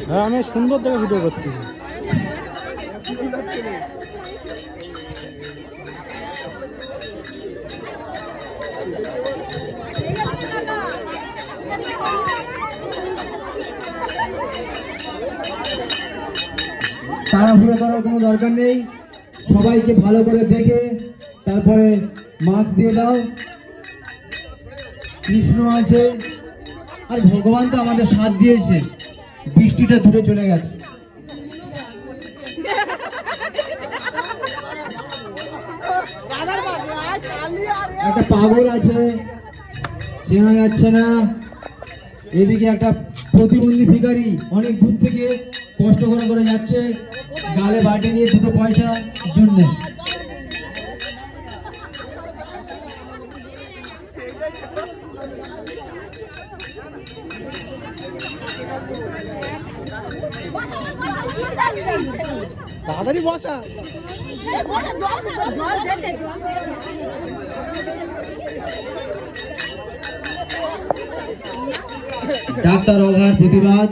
হ্যাঁ আমি সুন্দর থেকে ভিডিও করতেছি। তাড়াহুড়ো করার কোনো দরকার নেই, সবাইকে ভালো করে দেখে তারপরে মাছ দিয়ে দাও। কৃষ্ণ আছে আর ভগবান তো আমাদের সাথ দিয়েছে, বৃষ্টিটা দূরে চলে গেছে। একটা পাগল আছে, চেনা যাচ্ছে না। এদিকে একটা প্রতিবন্ধী ভিখারি অনেক দূর থেকে কষ্ট করে যাচ্ছে, গালে বাটে নিয়ে দুটো পয়সার জন্য। তাড়াতাড়ি বসা। ডাক্তার অভার প্রতিবাদ।